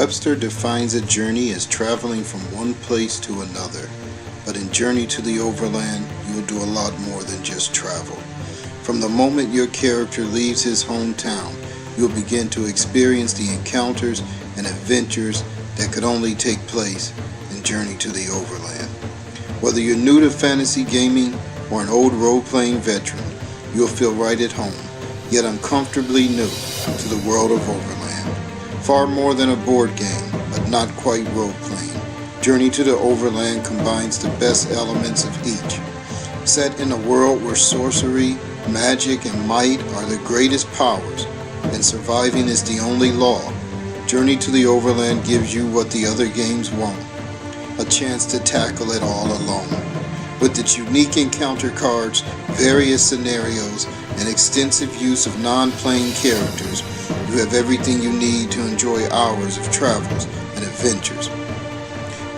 Webster defines a journey as traveling from one place to another. But in Journey to the Overland, you will do a lot more than just travel. From the moment your character leaves his hometown, you'll begin to experience the encounters and adventures that could only take place in Journey to the Overland. Whether you're new to fantasy gaming or an old role-playing veteran, you'll feel right at home, yet uncomfortably new to the world of Overland. Far more than a board game, but not quite role-playing, Journey to the Overland combines the best elements of each. Set in a world where sorcery, magic, and might are the greatest powers, and surviving is the only law, Journey to the Overland gives you what the other games won't: a chance to tackle it all alone. With its unique encounter cards, various scenarios, and extensive use of non-playing characters, you have everything you need to enjoy hours of travels and adventures.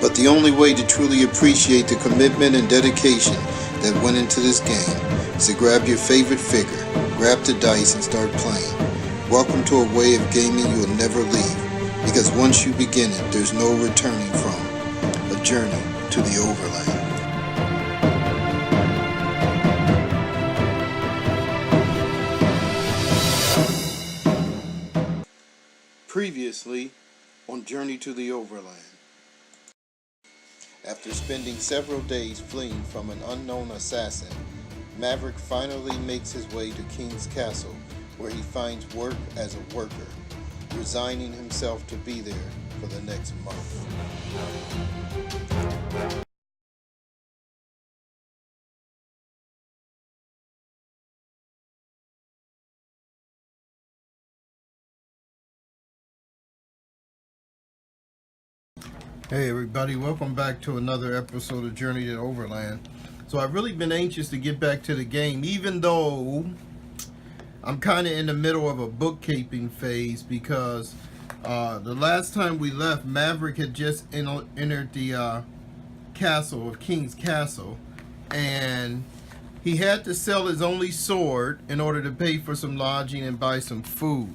But the only way to truly appreciate the commitment and dedication that went into this game is to grab your favorite figure, grab the dice, and start playing. Welcome to a way of gaming you will never leave, because once you begin it, there's no returning from. A journey to the Overland. Previously on Journey to the Overland. After spending several days fleeing from an unknown assassin, Maverick finally makes his way to King's Castle, where he finds work as a worker, resigning himself to be there for the next month. Hey everybody, welcome back to another episode of Journey to Overland. So I've really been anxious to get back to the game, even though I'm kind of in the middle of a bookkeeping phase, because the last time we left, Maverick had just entered the castle of King's Castle, and he had to sell his only sword in order to pay for some lodging and buy some food.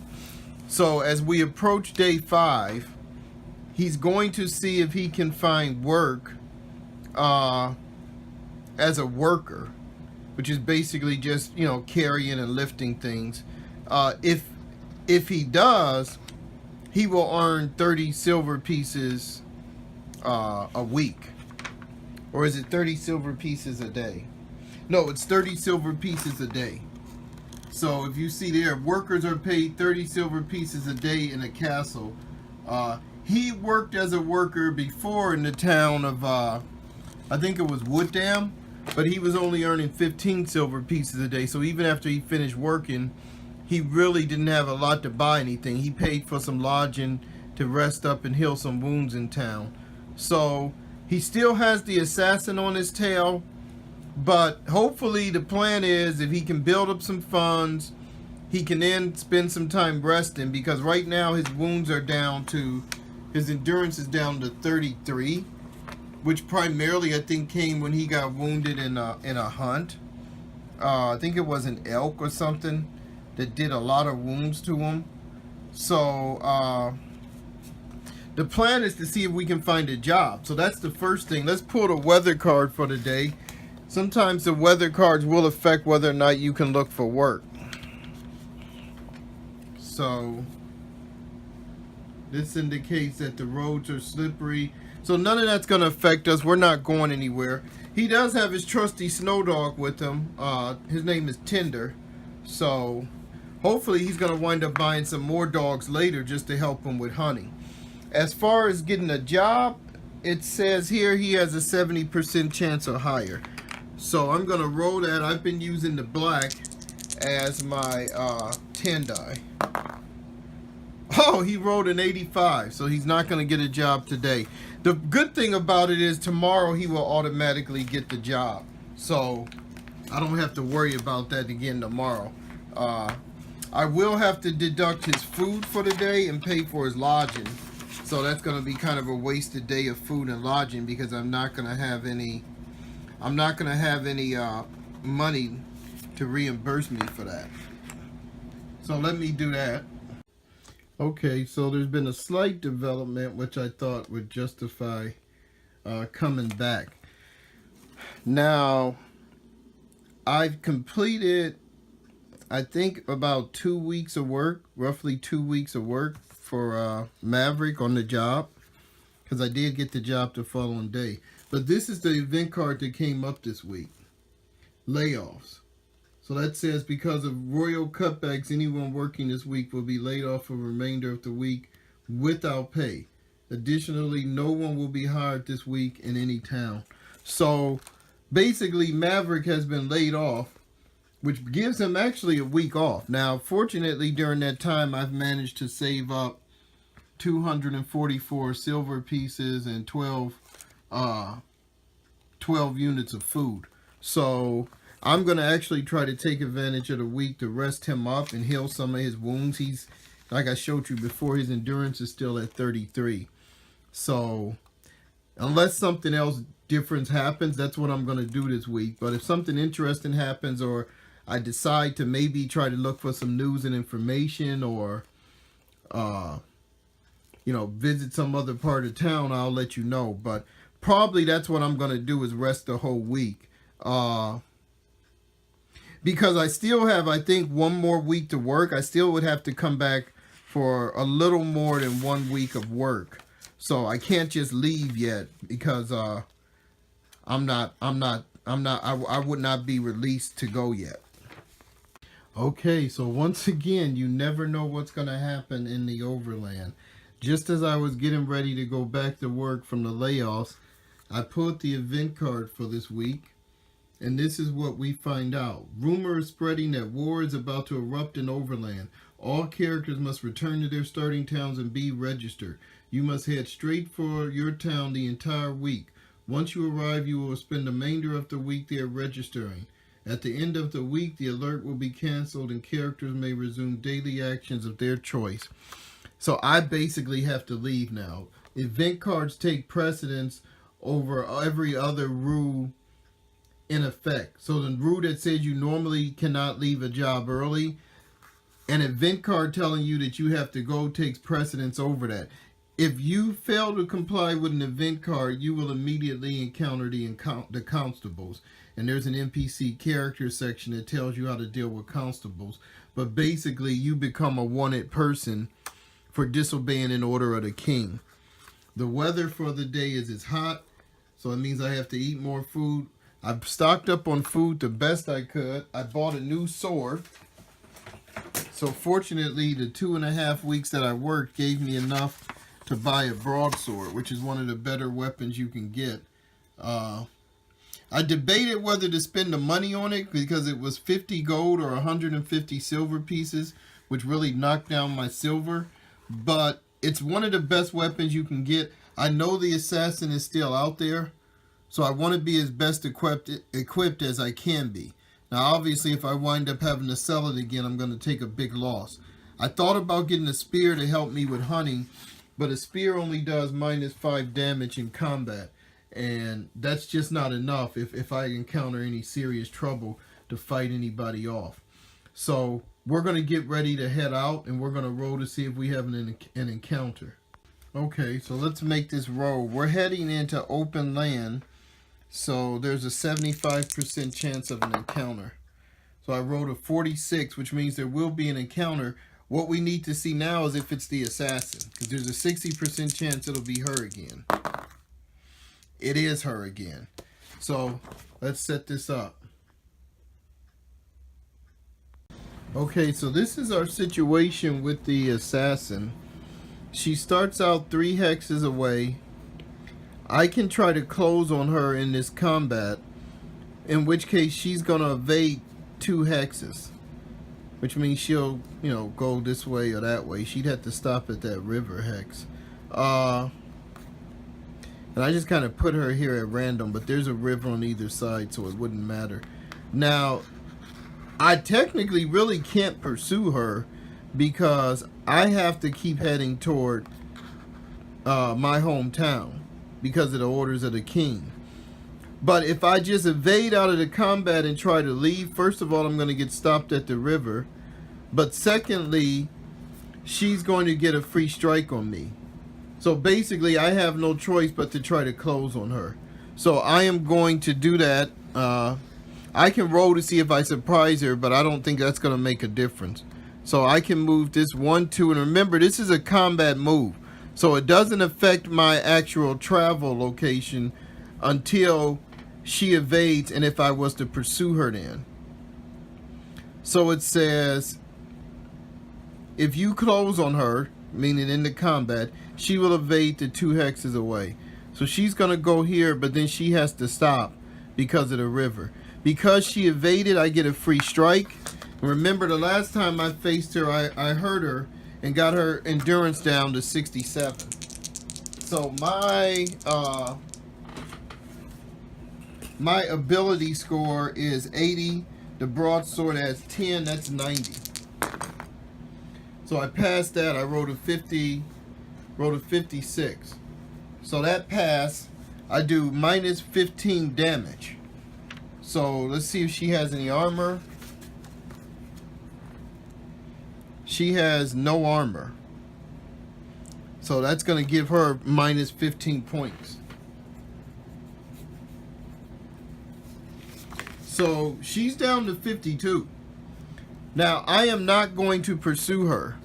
So as we approach day 5, he's going to see if he can find work as a worker, which is basically just, carrying and lifting things. If he does, he will earn 30 silver pieces a week. Or is it 30 silver pieces a day? No, it's 30 silver pieces a day. So if you see there, workers are paid 30 silver pieces a day in a castle. He worked as a worker before in the town of, I think it was Wooddam, but he was only earning 15 silver pieces a day. So even after he finished working, he really didn't have a lot to buy anything. He paid for some lodging to rest up and heal some wounds in town. So he still has the assassin on his tail, but hopefully the plan is if he can build up some funds, he can then spend some time resting, because right now his wounds are down to, his endurance is down to 33, which primarily I think came when he got wounded in a hunt. I think it was an elk or something that did a lot of wounds to him. So the plan is to see if we can find a job. So that's the first thing. Let's pull the weather card for the day. Sometimes the weather cards will affect whether or not you can look for work. So this indicates that the roads are slippery. So none of that's going to affect us. We're not going anywhere. He does have his trusty snow dog with him. His name is Tinder. So hopefully he's going to wind up buying some more dogs later just to help him with hunting. As far as getting a job, it says here he has a 70% chance or higher. So I'm going to roll that. I've been using the black as my 10 die. Oh, he rolled an 85, so he's not going to get a job today. The good thing about it is tomorrow he will automatically get the job. So I don't have to worry about that again tomorrow. I will have to deduct his food for the day and pay for his lodging. So that's going to be kind of a wasted day of food and lodging, because I'm not going to have any money to reimburse me for that. So let me do that. Okay, so there's been a slight development which I thought would justify coming back. Now, I've completed, I think, about 2 weeks of work, roughly 2 weeks of work for Maverick on the job, because I did get the job the following day. But this is the event card that came up this week. Layoffs. So that says, because of royal cutbacks, anyone working this week will be laid off for the remainder of the week without pay. Additionally, no one will be hired this week in any town. So basically, Maverick has been laid off, which gives him actually a week off. Now, fortunately, during that time, I've managed to save up 244 silver pieces and 12 units of food. So I'm going to actually try to take advantage of the week to rest him up and heal some of his wounds. He's, like I showed you before, his endurance is still at 33. So unless something else different happens, that's what I'm going to do this week. But if something interesting happens, or I decide to maybe try to look for some news and information, or visit some other part of town, I'll let you know. But probably that's what I'm going to do, is rest the whole week. Because I still have, I think, 1 more week to work. I still would have to come back for a little more than 1 week of work. So I can't just leave yet, because I would not be released to go yet. Okay, so once again, you never know what's going to happen in the Overland. Just as I was getting ready to go back to work from the layoffs, I pulled the event card for this week, and this is what we find out. Rumor is spreading that war is about to erupt in Overland. All characters must return to their starting towns and be registered. You must head straight for your town the entire week. Once you arrive, you will spend the remainder of the week there registering. At the end of the week, the alert will be canceled and characters may resume daily actions of their choice. So I basically have to leave now. Event cards take precedence over every other rule in effect. So the rule that says you normally cannot leave a job early, an event card telling you that you have to go takes precedence over that. If you fail to comply with an event card, you will immediately encounter the constables. And there's an NPC character section that tells you how to deal with constables. But basically, you become a wanted person for disobeying an order of the king. The weather for the day is it's hot, so it means I have to eat more food. I've stocked up on food the best I could. I bought a new sword. So fortunately, the 2.5 weeks that I worked gave me enough to buy a broadsword, which is one of the better weapons you can get. I debated whether to spend the money on it, because it was 50 gold or 150 silver pieces, which really knocked down my silver. But it's one of the best weapons you can get. I know the assassin is still out there, so I want to be as best equipped as I can be. Now, obviously, if I wind up having to sell it again, I'm going to take a big loss. I thought about getting a spear to help me with hunting, but a spear only does -5 damage in combat. And that's just not enough if I encounter any serious trouble to fight anybody off. So we're going to get ready to head out, and we're going to roll to see if we have an encounter. Okay, so let's make this roll. We're heading into open land, so there's a 75% chance of an encounter. So I rolled a 46, which means there will be an encounter. What we need to see now is if it's the assassin, because there's a 60% chance it'll be her again. It is her again. So let's set this up. Okay, so this is our situation with the assassin. She starts out 3 hexes away. I can try to close on her in this combat, in which case she's going to evade 2 hexes, which means she'll, go this way or that way. She'd have to stop at that river hex. And I just kind of put her here at random, but there's a river on either side, so it wouldn't matter. Now, I technically really can't pursue her, because I have to keep heading toward my hometown because of the orders of the king. But if I just evade out of the combat and try to leave, first of all, I'm going to get stopped at the river. But secondly, she's going to get a free strike on me. So basically, I have no choice but to try to close on her. So I am going to do that. I can roll to see if I surprise her, but I don't think that's going to make a difference. So I can move this 1, 2, and remember, this is a combat move. So it doesn't affect my actual travel location until she evades and if I was to pursue her then. So it says, if you close on her, meaning in the combat, she will evade the 2 hexes away. So she's going to go here, but then she has to stop because of the river. Because she evaded, I get a free strike. Remember, the last time I faced her, I hurt her and got her endurance down to 67. So my ability score is 80. The broadsword has 10. That's 90. So I passed that. I rolled a 50, rolled a 56. So that pass, I do minus 15 damage. So let's see if she has any armor. She has no armor. So that's going to give her minus 15 points. So she's down to 52. Now, I am not going to pursue her.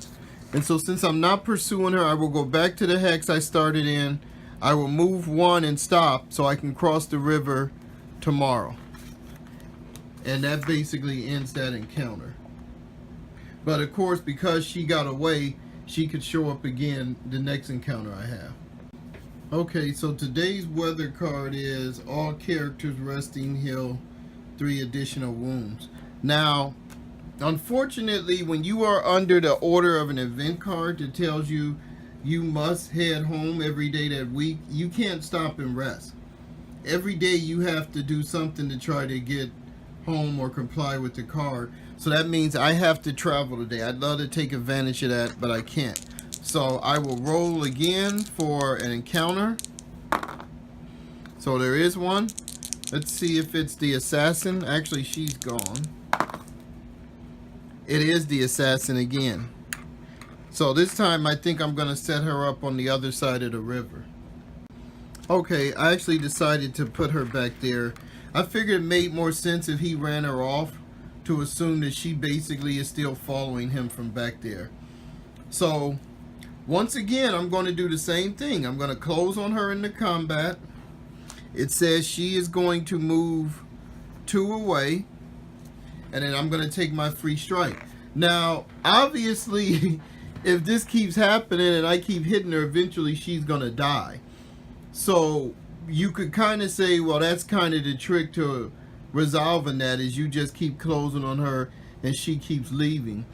And so since I'm not pursuing her, I will go back to the hex I started in. I will move 1 and stop so I can cross the river tomorrow. And that basically ends that encounter. But of course, because she got away, she could show up again the next encounter I have. Okay, so today's weather card is all characters resting heal 3 additional wounds. Now, unfortunately, when you are under the order of an event card that tells you you must head home every day that week, you can't stop and rest. Every day you have to do something to try to get home or comply with the card. So that means I have to travel today. I'd love to take advantage of that, but I can't. So I will roll again for an encounter. So there is one. Let's see if it's the assassin. Actually, she's gone. It is the assassin again. So this time I think I'm going to set her up on the other side of the river. Okay, I actually decided to put her back there. I figured it made more sense if he ran her off to assume that she basically is still following him from back there. So once again, I'm going to do the same thing. I'm going to close on her in the combat. It says she is going to move 2 away. And then I'm going to take my free strike. Now, obviously, if this keeps happening and I keep hitting her, eventually she's going to die. So you could kind of say, well, that's kind of the trick to resolving that, is you just keep closing on her and she keeps leaving.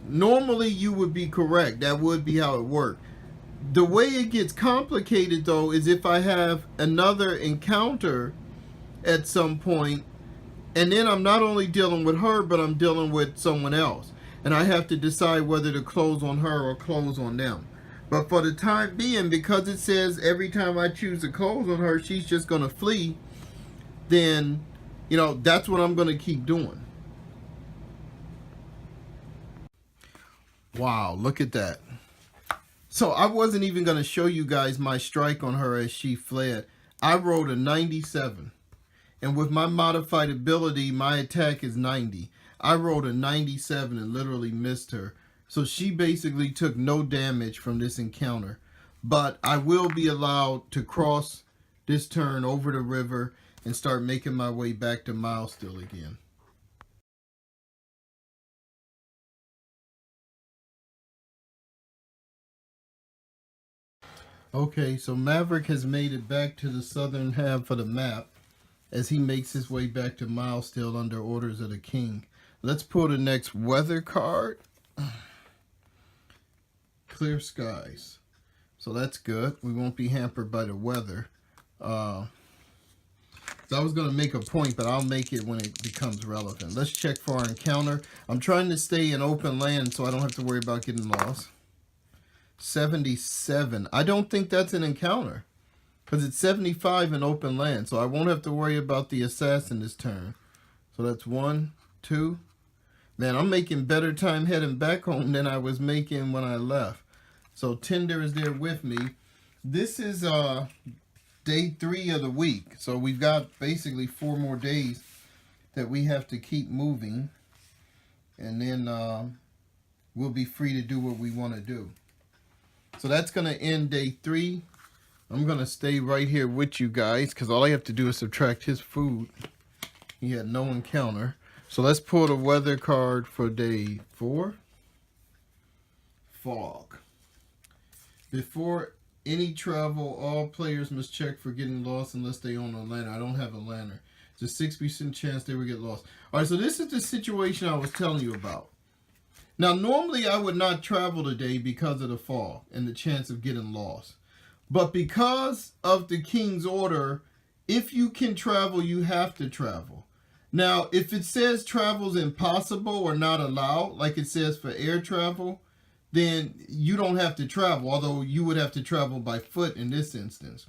Normally, you would be correct. That would be how it worked. The way it gets complicated, though, is if I have another encounter at some point, and then I'm not only dealing with her, but I'm dealing with someone else. And I have to decide whether to close on her or close on them. But for the time being, because it says every time I choose to close on her, she's just going to flee, then, you know, that's what I'm going to keep doing. Wow, look at that. So I wasn't even going to show you guys my strike on her as she fled. I rolled a 97. And with my modified ability, my attack is 90. I rolled a 97 and literally missed her. So she basically took no damage from this encounter. But I will be allowed to cross this turn over the river and start making my way back to Milestone again. Okay, so Maverick has made it back to the southern half of the map as he makes his way back to Milestone under orders of the king. Let's pull the next weather card. Clear skies. So that's good. We won't be hampered by the weather. So I was going to make a point, but I'll make it when it becomes relevant. Let's check for our encounter. I'm trying to stay in open land so I don't have to worry about getting lost. 77. I don't think that's an encounter, because it's 75 in open land, so I won't have to worry about the assassin this turn. So that's 1, 2, Man, I'm making better time heading back home than I was making when I left. So Tinder is there with me. This is day 3 of the week. So we've got basically 4 more days that we have to keep moving. And then we'll be free to do what we want to do. So that's going to end day 3. I'm going to stay right here with you guys because all I have to do is subtract his food. He had no encounter. So let's pull the weather card for day 4. Fog. Before any travel, all players must check for getting lost unless they own a lantern. I don't have a lantern. It's a 6% chance they will get lost. All right, so this is the situation I was telling you about. Now, normally I would not travel today because of the fog and the chance of getting lost. But because of the king's order, if you can travel, you have to travel. Now, if it says travel is impossible or not allowed, like it says for air travel, then you don't have to travel, although you would have to travel by foot in this instance.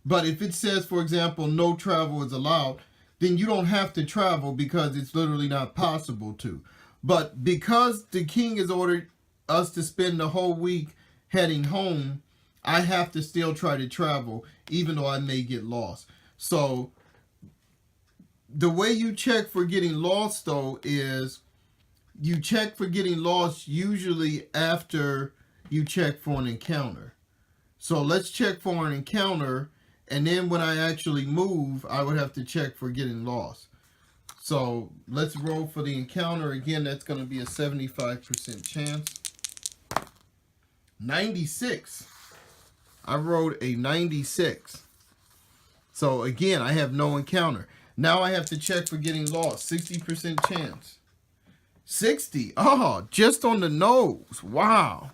But if it says, for example, no travel is allowed, then you don't have to travel because it's literally not possible to. But because the king has ordered us to spend the whole week heading home, I have to still try to travel, even though I may get lost. So the way you check for getting lost, though, is you check for getting lost usually after you check for an encounter. So let's check for an encounter, and then when I actually move, I would have to check for getting lost. So let's roll for the encounter. Again, that's going to be a 75% chance. 96. I rolled a 96. So again, I have no encounter. Now I have to check for getting lost. 60% chance. 60. Oh, just on the nose. Wow.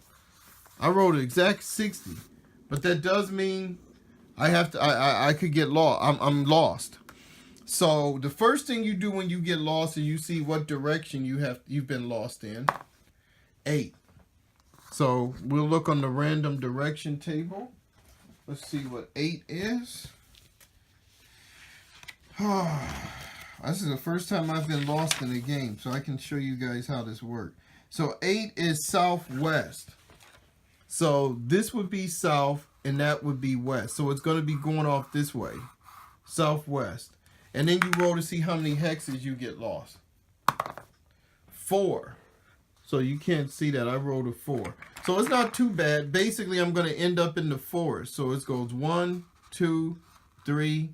I rolled an exact 60. But that does mean I have to I could get lost. I'm lost. So the first thing you do when you get lost is you see what direction you've been lost in. 8. So we'll look on the random direction table. Let's see what 8 is. This is the first time I've been lost in a game, so I can show you guys how this works. So 8 is southwest. So this would be south, and that would be west. So it's going to be going off this way, southwest. And then you roll to see how many hexes you get lost. 4. So you can't see that. I rolled a 4. So it's not too bad. Basically, I'm going to end up in the forest. So it goes 1, 2, 3,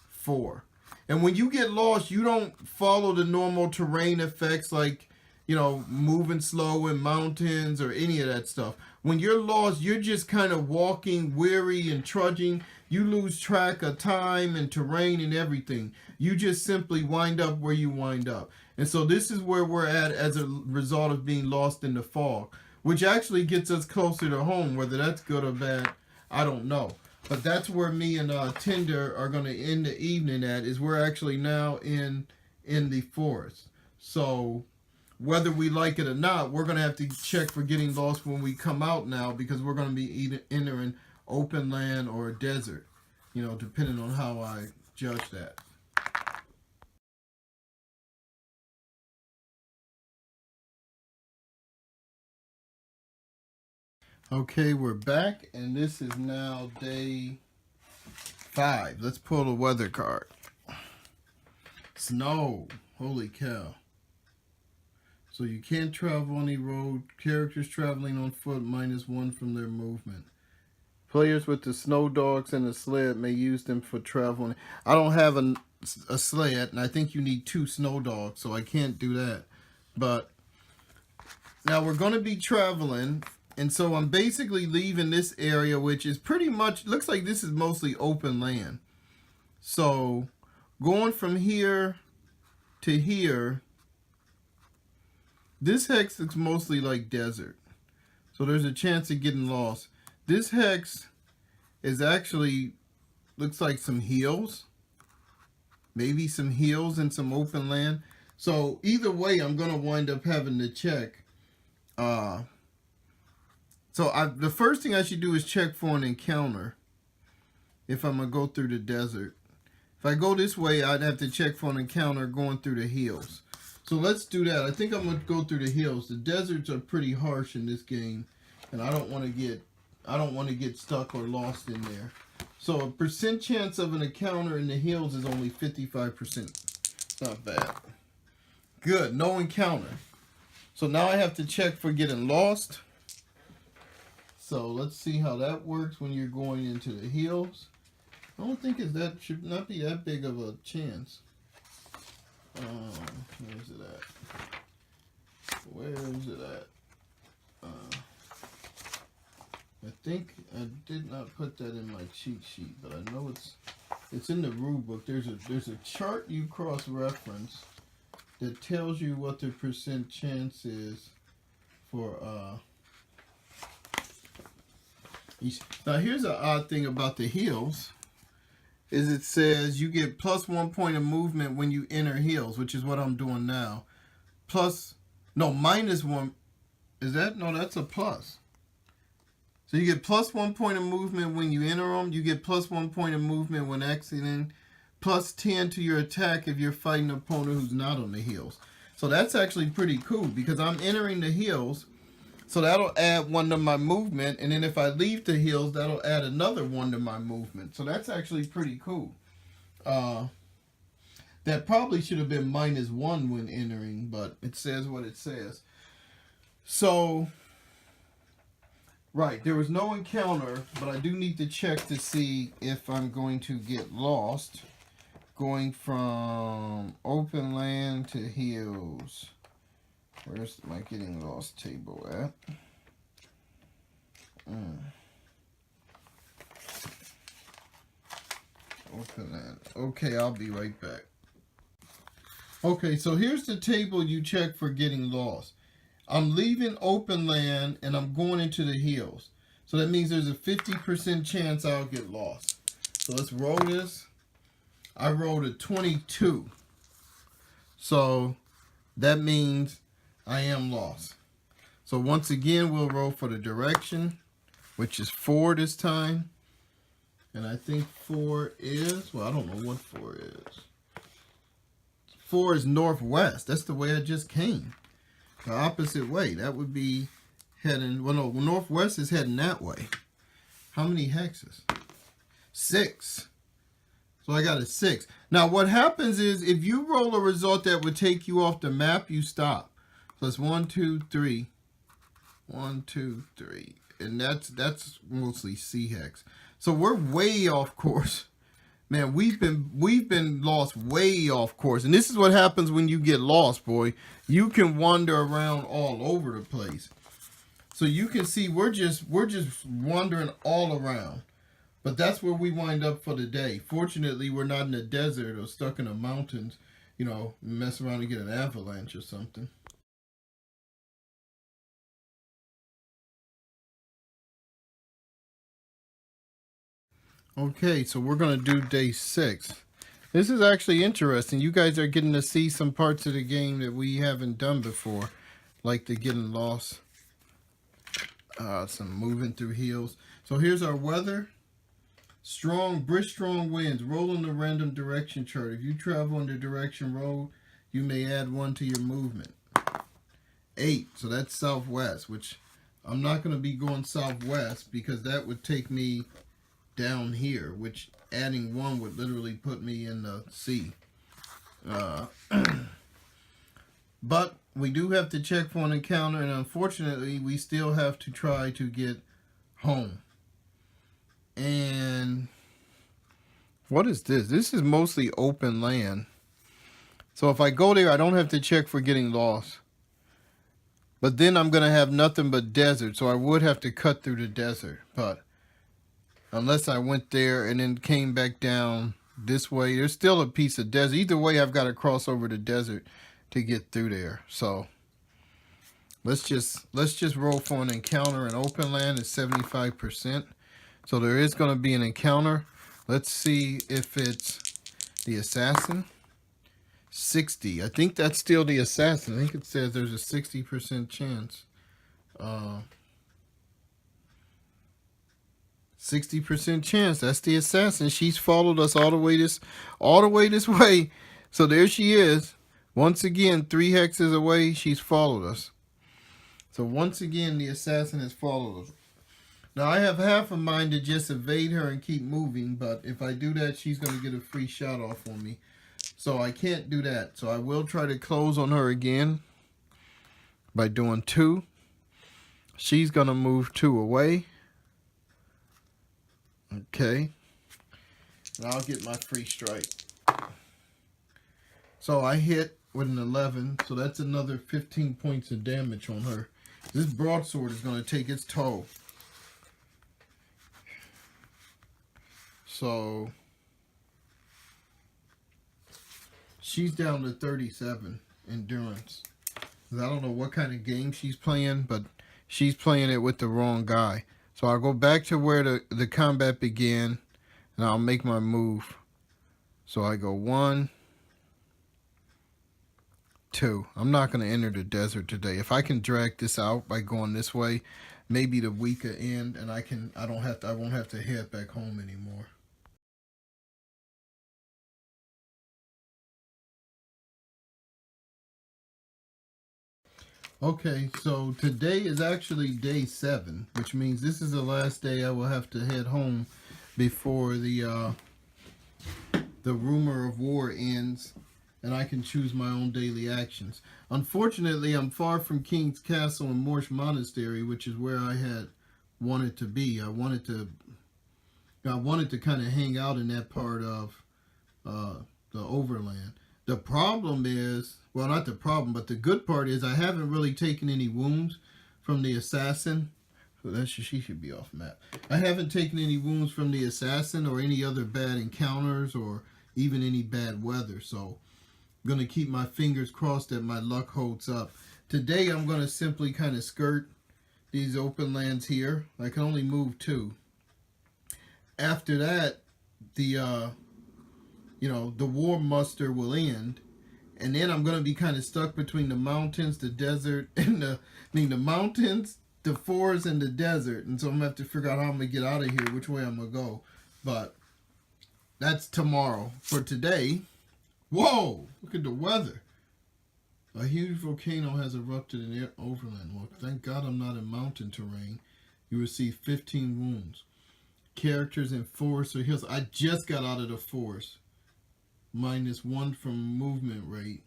4. And when you get lost, you don't follow the normal terrain effects like, you know, moving slow in mountains or any of that stuff. When you're lost, you're just kind of walking, weary and trudging. You lose track of time and terrain and everything. You just simply wind up where you wind up. And so this is where we're at as a result of being lost in the fog, which actually gets us closer to home. Whether that's good or bad, I don't know. But that's where me and Tinder are going to end the evening at, is we're actually now in the forest. So whether we like it or not, we're going to have to check for getting lost when we come out now, because we're going to be either entering open land or a desert, you know, depending on how I judge that. Okay, we're back, and this is now day 5. Let's pull the weather card. Snow. Holy cow. So you can't travel on any road. Characters traveling on foot -1 from their movement. Players with the snow dogs and a sled may use them for traveling. I don't have a sled, and I think you need 2 snow dogs, so I can't do that. But now we're going to be traveling, and so I'm basically leaving this area, which is pretty much, looks like this is mostly open land. So going from here to here, this hex looks mostly like desert. So there's a chance of getting lost. This hex is actually, looks like some hills. Maybe some hills and some open land. So either way, I'm going to wind up having to check. The first thing I should do is check for an encounter if I'm going to go through the desert. If I go this way, I'd have to check for an encounter going through the hills. So let's do that. I think I'm gonna go through the hills. The deserts are pretty harsh in this game, and I don't want to get stuck or lost in there. So a percent chance of an encounter in the hills is only 55%. Not bad. Good, no encounter. So now I have to check for getting lost. So let's see how that works when you're going into the hills. I don't think should not be that big of a chance. Where's it at? Where is it at? I think I did not put that in my cheat sheet, but I know it's in the rule book. There's a chart you cross-reference that tells you what the percent chance is for each. Now here's an odd thing about the hills. Is it says you get +1 point of movement when you enter hills, which is what I'm doing now. -1. Is that? No, that's a plus. So you get +1 point of movement when you enter them. You get +1 point of movement when exiting. +10 to your attack if you're fighting an opponent who's not on the hills. So that's actually pretty cool because I'm entering the hills. So that'll add 1 to my movement. And then if I leave the hills, that'll add another 1 to my movement. So that's actually pretty cool. That probably should have been -1 when entering, but it says what it says. So, right, there was no encounter, but I do need to check to see if I'm going to get lost going from open land to hills. Where's my getting lost table at? Open land. Okay, I'll be right back. Okay, so here's the table you check for getting lost. I'm leaving open land and I'm going into the hills. So that means there's a 50% chance I'll get lost. So let's roll this. I rolled a 22. So that means I am lost. So once again, we'll roll for the direction, which is 4 this time. And I think 4 is, well, I don't know what 4 is. 4 is northwest. That's the way I just came. The opposite way. That would be heading, well, no, northwest is heading that way. How many hexes? 6. So I got a 6. Now what happens is if you roll a result that would take you off the map, you stop. So it's 1, 2, 3. 1, 2, 3. And that's mostly C hex. So we're way off course. Man, we've been lost way off course. And this is what happens when you get lost, boy. You can wander around all over the place. So you can see we're just wandering all around. But that's where we wind up for the day. Fortunately, we're not in the desert or stuck in the mountains, you know, mess around and get an avalanche or something. Okay, so we're going to do day 6. This is actually interesting. You guys are getting to see some parts of the game that we haven't done before, like the getting lost, some moving through hills. So here's our weather. Brisk strong winds. Roll on the random direction chart. If you travel in the direction road, you may add 1 to your movement. 8, so that's southwest, which I'm not going to be going southwest because that would take me down here, which adding 1 would literally put me in the sea. But we do have to check for an encounter, and unfortunately we still have to try to get home. And what is this? This is mostly open land. So if I go there, I don't have to check for getting lost. But then I'm going to have nothing but desert, so I would have to cut through the desert. But unless I went there and then came back down this way, there's still a piece of desert. Either way, I've got to cross over the desert to get through there. So let's just roll for an encounter. In open land is 75%. So there is going to be an encounter. Let's see if it's the assassin. 60. I think that's still the assassin. I think it says there's a 60% chance. 60% chance. That's the assassin. She's followed us all the way this way. So there she is. Once again, 3 hexes away, she's followed us. So once again, the assassin has followed us. Now, I have half a mind to just evade her and keep moving, but if I do that, she's going to get a free shot off on me. So I can't do that. So I will try to close on her again by doing 2. She's going to move 2 away. Okay. And I'll get my free strike. So I hit with an 11. So that's another 15 points of damage on her. This broadsword is going to take its toll. So she's down to 37 endurance. I don't know what kind of game she's playing, but she's playing it with the wrong guy. So I'll go back to where the combat began, and I'll make my move. So I go 1, 2. I'm not going to enter the desert today. If I can drag this out by going this way, maybe the week will end, and I won't have to head back home anymore. Okay, so today is actually day 7, which means this is the last day I will have to head home before the rumor of war ends, and I can choose my own daily actions. Unfortunately, I'm far from King's Castle and Morsh Monastery, which is where I had wanted to be. I wanted to kind of hang out in that part of the Overland. The problem is, well, not the problem, but the good part is I haven't really taken any wounds from the assassin. So she should be off map. I haven't taken any wounds from the assassin or any other bad encounters or even any bad weather. So I'm going to keep my fingers crossed that my luck holds up. Today I'm going to simply kind of skirt these open lands here. I can only move 2. After that, the war muster will end, and then I'm going to be kind of stuck between the mountains, the desert, and the mountains, the forest, and the desert. And so I'm going to have to figure out how I'm going to get out of here, which way I'm going to go. But that's tomorrow. For today, whoa, look at the weather. A huge volcano has erupted in Overland. Well, thank God I'm not in mountain terrain. You receive 15 wounds. Characters in forests or hills. I just got out of the forest. -1 from movement rate.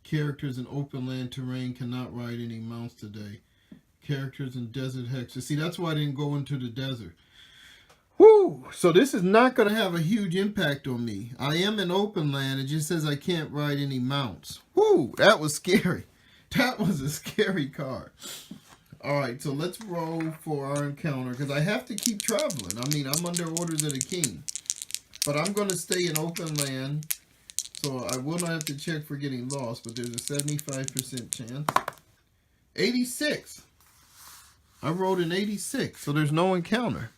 Characters in open land terrain cannot ride any mounts today. Characters in desert hexes. See, that's why I didn't go into the desert. Woo! So this is not going to have a huge impact on me. I am in open land. It just says I can't ride any mounts. Woo! That was scary. That was a scary card. Alright, so let's roll for our encounter, because I have to keep traveling. I mean, I'm under orders of the king. But I'm going to stay in open land, so I will not have to check for getting lost, but there's a 75% chance. 86! I rolled an 86, so there's no encounter.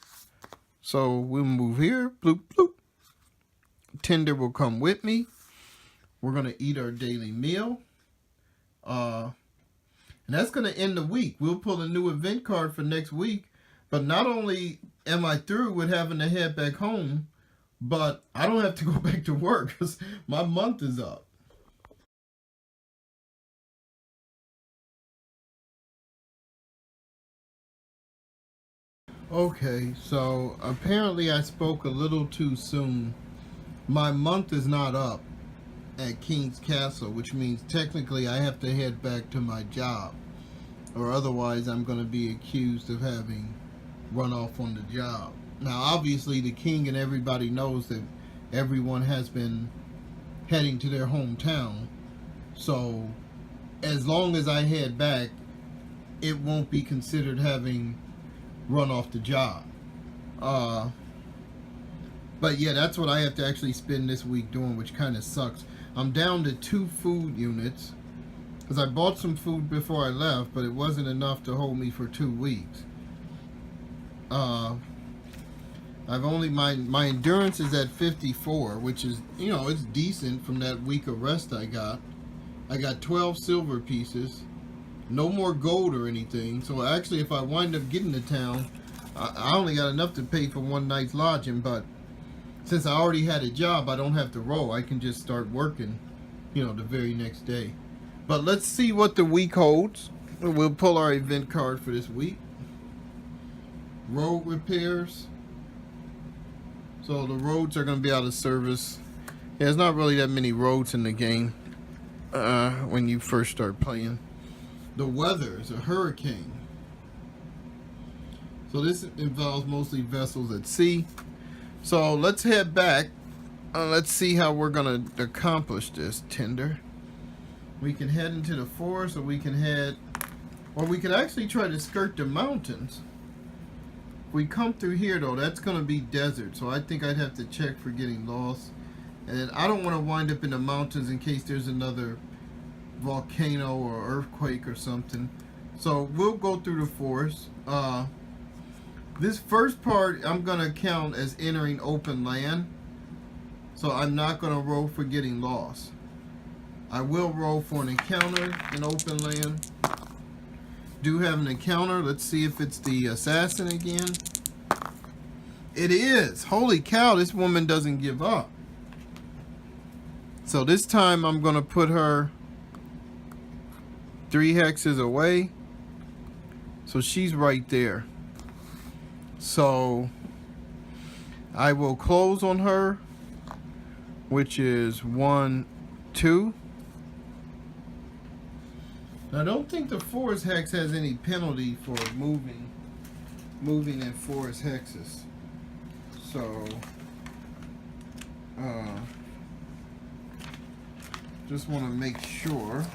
So we'll move here, bloop, bloop. Tender will come with me. We're going to eat our daily meal. And that's going to end the week. We'll pull a new event card for next week, but not only am I through with having to head back home, but I don't have to go back to work because my month is up. Okay, so apparently I spoke a little too soon. My month is not up at King's Castle, which means technically I have to head back to my job, or otherwise I'm going to be accused of having run off on the job. Now, obviously, the king and everybody knows that everyone has been heading to their hometown. So, as long as I head back, it won't be considered having run off the job. But yeah, that's what I have to actually spend this week doing, which kind of sucks. I'm down to 2 food units, because I bought some food before I left, but it wasn't enough to hold me for 2 weeks. I've only my endurance is at 54, which is, you know, it's decent from that week of rest I got. I got 12 silver pieces, no more gold or anything. So actually, if I wind up getting to town, I only got enough to pay for 1 night's lodging. But since I already had a job, I don't have to roll. I can just start working, the very next day. But let's see what the week holds. We'll pull our event card for this week. Road repairs. So the roads are going to be out of service. Yeah, there's not really that many roads in the game when you first start playing. The weather is a hurricane. So this involves mostly vessels at sea. So let's head back. Let's see how we're going to accomplish this, Tinder. We can head into the forest, or we can we could actually try to skirt the mountains. If we come through here, though, that's going to be desert. So I think I'd have to check for getting lost. And I don't want to wind up in the mountains in case there's another volcano or earthquake or something. So we'll go through the forest. This first part I'm going to count as entering open land. So I'm not going to roll for getting lost. I will roll for an encounter in open land. Do have an encounter. Let's see if it's the assassin again. It is. Holy cow, this woman doesn't give up. So this time I'm going to put her 3 hexes away. So she's right there. So I will close on her, which is 1, 2. Now, I don't think the forest hex has any penalty for moving in forest hexes. So, just want to make sure.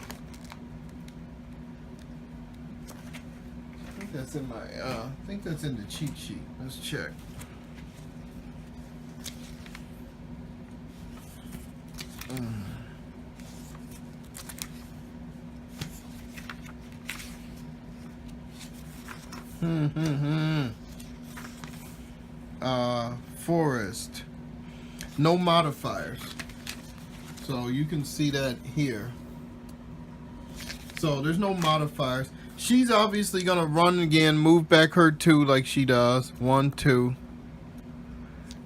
I think that's in my. I think that's in the cheat sheet. Let's check. Forest. No modifiers. So you can see that here. So there's no modifiers. She's obviously gonna run again, move back her 2 like she does. 1, 2.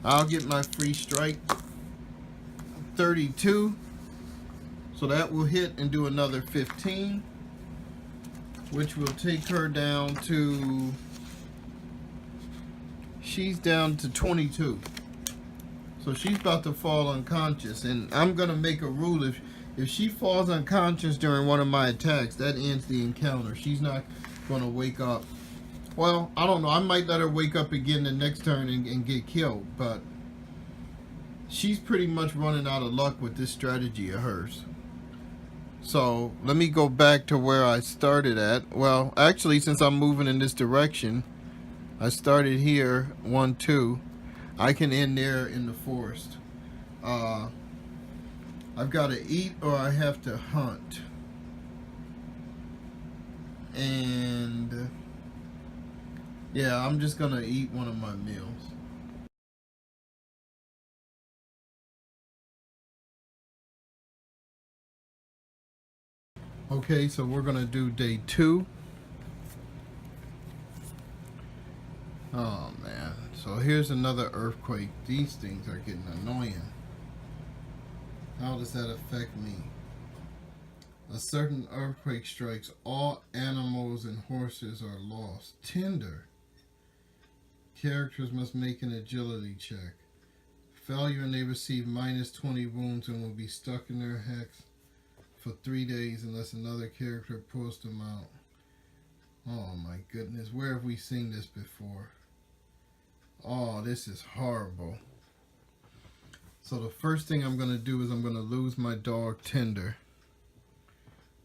I'll get my free strike. 32. So that will hit and do another 15. Which will take her down to, she's down to 22. So she's about to fall unconscious, and I'm going to make a rule, if she falls unconscious during one of my attacks, that ends the encounter. She's not going to wake up. Well, I don't know, I might let her wake up again the next turn and get killed, but she's pretty much running out of luck with this strategy of hers. So let me go back to where I started at. Well, actually, since I'm moving in this direction, I started here, 1, 2. I can end there in the forest. I've got to eat or I have to hunt. And yeah, I'm just gonna eat one of my meals. Okay, so we're gonna do day 2. Oh man, so here's another earthquake. These things are getting annoying. How does that affect me? A certain earthquake strikes, all animals and horses are lost. Tinder. Characters must make an agility check. Failure and they receive minus 20 wounds and will be stuck in their hex for 3 days unless another character pulls them out. Oh my goodness, where have we seen this before? Oh, this is horrible. So the first thing I'm going to do is I'm going to lose my dog Tinder.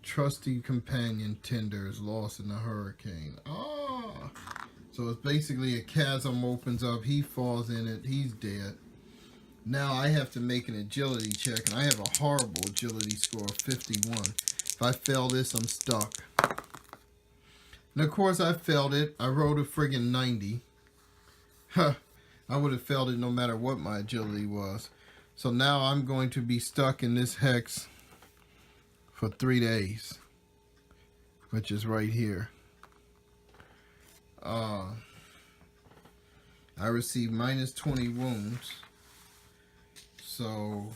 Trusty companion Tinder is lost in the hurricane. Oh! So it's basically a chasm opens up, he falls in it, he's dead. Now I have to make an agility check, and I have a horrible agility score of 51. If I fail this, I'm stuck. And of course I failed it. I rolled a friggin' 90. Huh. I would have failed it no matter what my agility was. So now I'm going to be stuck in this hex for 3 days, which is right here. I received minus 20 wounds. So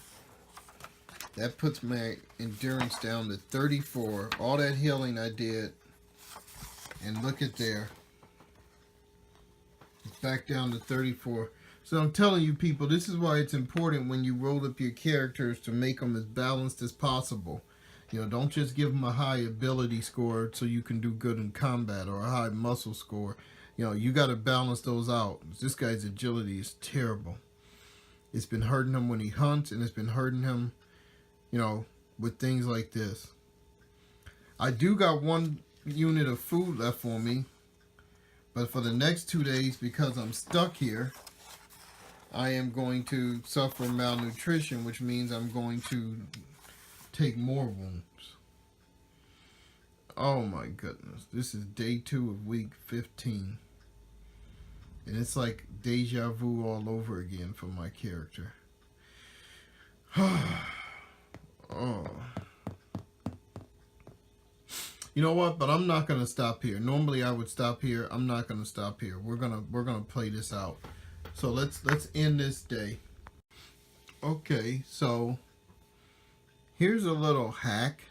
That puts my endurance down to 34. All that healing I did. And look at there. It's back down to 34. So I'm telling you people, this is why it's important when you roll up your characters to make them as balanced as possible. You know, don't just give them a high ability score so you can do good in combat, or a high muscle score. You know, you got to balance those out. This guy's agility is terrible. It's been hurting him when he hunts, and it's been hurting him, you know, with things like this. I do got 1 unit of food left for me, but for the next 2 days, because I'm stuck here, I am going to suffer malnutrition, which means I'm going to take more wounds. Oh my goodness. This is day 2 of week 15. And it's like deja vu all over again for my character. Oh. You know what? But I'm not gonna stop here. Normally I would stop here. I'm not gonna stop here. We're gonna play this out. So let's end this day. Okay, so here's a little hack,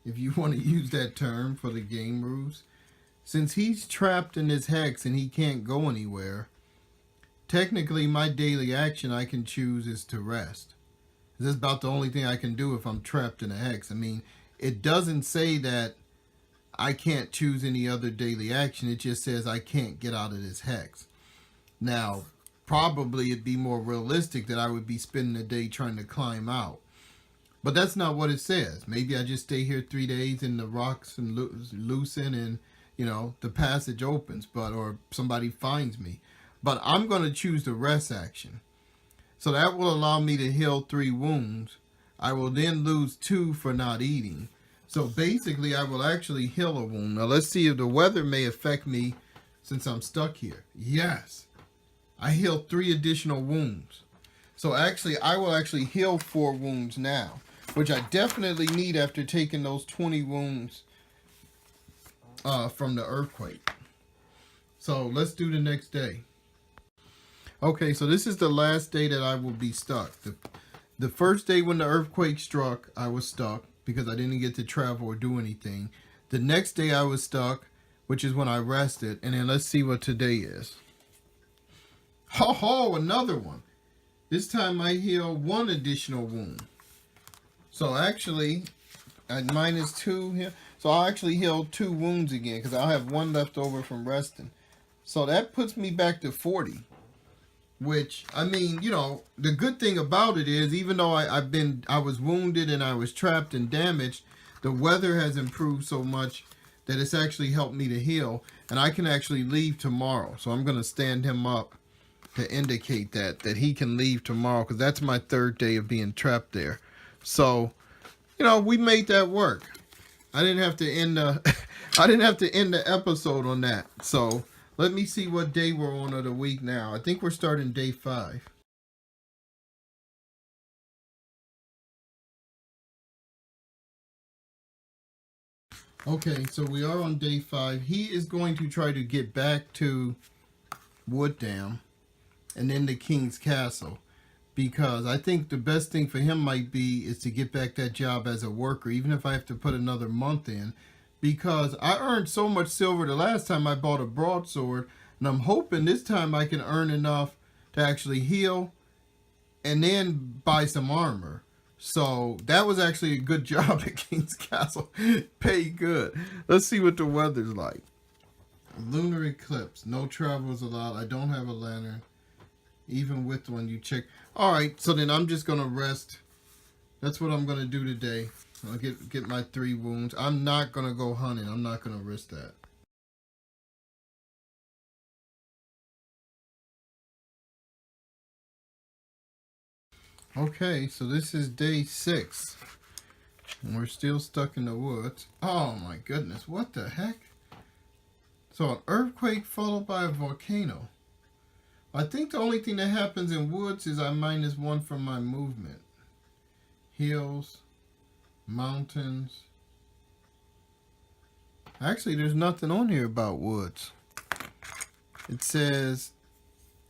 if you want to use that term for the game rules. Since he's trapped in this hex and he can't go anywhere, technically my daily action I can choose is to rest. This is about the only thing I can do if I'm trapped in a hex. I mean, it doesn't say that I can't choose any other daily action. It just says I can't get out of this hex. Now, probably it'd be more realistic that I would be spending the day trying to climb out. But that's not what it says. Maybe I just stay here 3 days and the rocks and loosen and, you know, the passage opens, or somebody finds me. But I'm going to choose the rest action. So that will allow me to heal 3 wounds. I will then lose 2 for not eating. So basically I will actually heal a wound. Now let's see if the weather may affect me since I'm stuck here. Yes. I healed 3 additional wounds. So actually I will actually heal 4 wounds now, which I definitely need after taking those 20 wounds from the earthquake. So let's do the next day. Okay, so this is the last day that I will be stuck. The first day when the earthquake struck, I was stuck because I didn't get to travel or do anything. The next day I was stuck, which is when I rested. And then let's see what today is. Ho ho, another one. This time I heal 1 additional wound. So actually, at -2 here. So I'll actually heal 2 wounds again because I'll have 1 left over from resting. So that puts me back to 40. Which, I mean, you know, the good thing about it is, even though I was wounded and I was trapped and damaged, the weather has improved so much that it's actually helped me to heal. And I can actually leave tomorrow. So I'm going to stand him up to indicate that he can leave tomorrow, because that's my 3rd day of being trapped there. So, you know, we made that work. I didn't have to end the episode on that. So let me see what day we're on of the week now. I think we're starting day 5. Okay, so we are on day 5. He is going to try to get back to Wood Dam and then the King's Castle, because I think the best thing for him might be is to get back that job as a worker, even if I have to put another month in, because I earned so much silver the last time I bought a broadsword, and I'm hoping this time I can earn enough to actually heal and then buy some armor. So that was actually a good job at King's Castle. Pay good. Let's see what the weather's like. Lunar eclipse. No travels allowed. I don't have a lantern. Even with one, you check. All right, so then I'm just gonna rest. That's what I'm gonna do today. I'll get my 3 wounds. I'm not gonna go hunting. I'm not gonna risk that. Okay, so this is day 6. And we're still stuck in the woods. Oh my goodness, what the heck? So an earthquake followed by a volcano. I think the only thing that happens in woods is I -1 from my movement. Hills, mountains. Actually, there's nothing on here about woods. It says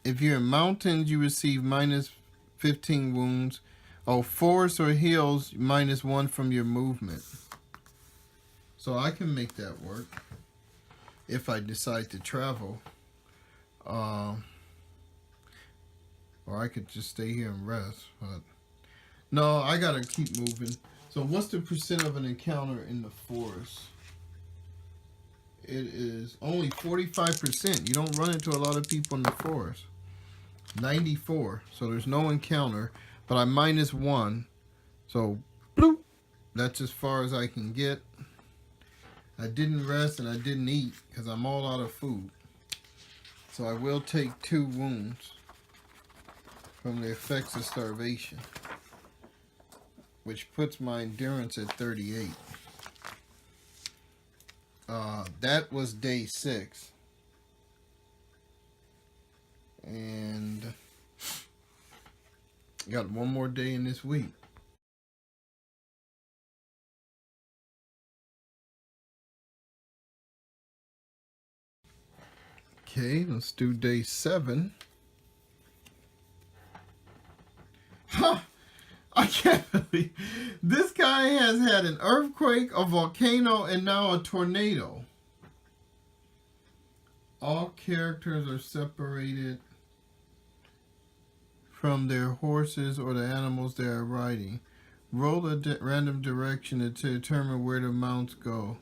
if you're in mountains, you receive -15 wounds. Oh, forest or hills, -1 from your movement. So I can make that work if I decide to travel. Um, or I could just stay here and rest. But no, I gotta keep moving. So what's the percent of an encounter in the forest? It is only 45%. You don't run into a lot of people in the forest. 94. So there's no encounter, but I'm -1. So bloop. That's as far as I can get. I didn't rest and I didn't eat because I'm all out of food. So I will take 2 wounds from the effects of starvation, which puts my endurance at 38. That was day 6. And got one more day in this week. Okay, let's do day 7. Ha! I can't believe this guy has had an earthquake, a volcano, and now a tornado. All characters are separated from their horses or the animals they are riding. Roll a random direction to determine where the mounts go.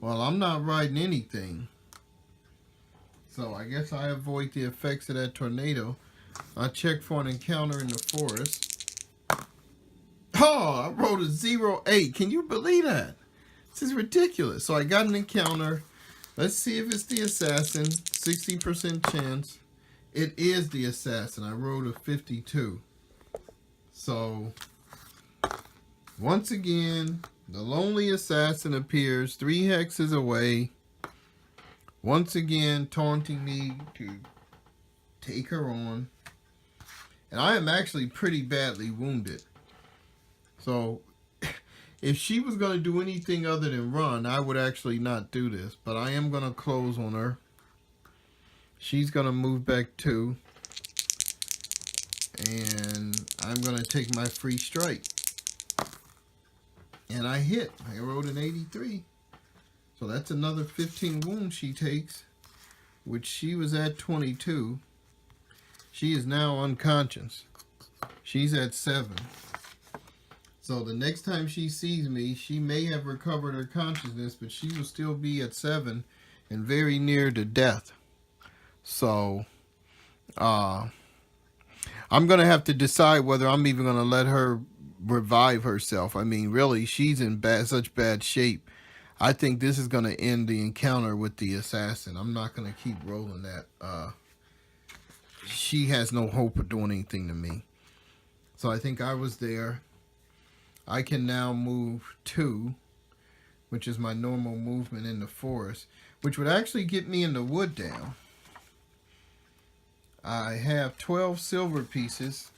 Well, I'm not riding anything, so I guess I avoid the effects of that tornado. I check for an encounter in the forest. Oh, I rolled a 0-8. Can you believe that? This is ridiculous. So I got an encounter. Let's see if it's the assassin. 60% chance. It is the assassin. I rolled a 52. So, once again, the lonely assassin appears 3 hexes away. Once again, taunting me to take her on. And I am actually pretty badly wounded. So, if she was going to do anything other than run, I would actually not do this. But I am going to close on her. She's going to move back 2. And I'm going to take my free strike. And I hit. I rolled an 83. So that's another 15 wounds she takes, which she was at 22. She is now unconscious. She's at 7. So the next time she sees me, she may have recovered her consciousness, but she will still be at 7 and very near to death. So, I'm going to have to decide whether I'm even going to let her revive herself. I mean, really, she's in such bad shape. I think this is going to end the encounter with the assassin. I'm not going to keep rolling that. She has no hope of doing anything to me. So I think I was there. I can now move 2, which is my normal movement in the forest, which would actually get me in the wood down. I have 12 silver pieces,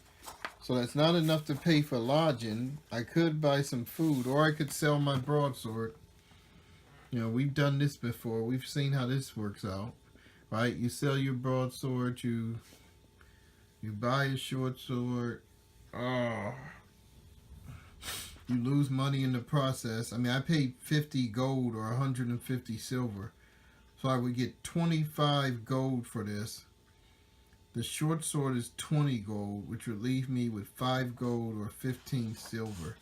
so that's not enough to pay for lodging. I could buy some food, or I could sell my broadsword. You know, we've done this before. We've seen how this works out, right? You sell your broadsword, you buy a short sword. You lose money in the process. I mean, I paid 50 gold or 150 silver, so I would get 25 gold for this. The short sword is 20 gold, which would leave me with 5 gold or 15 silver.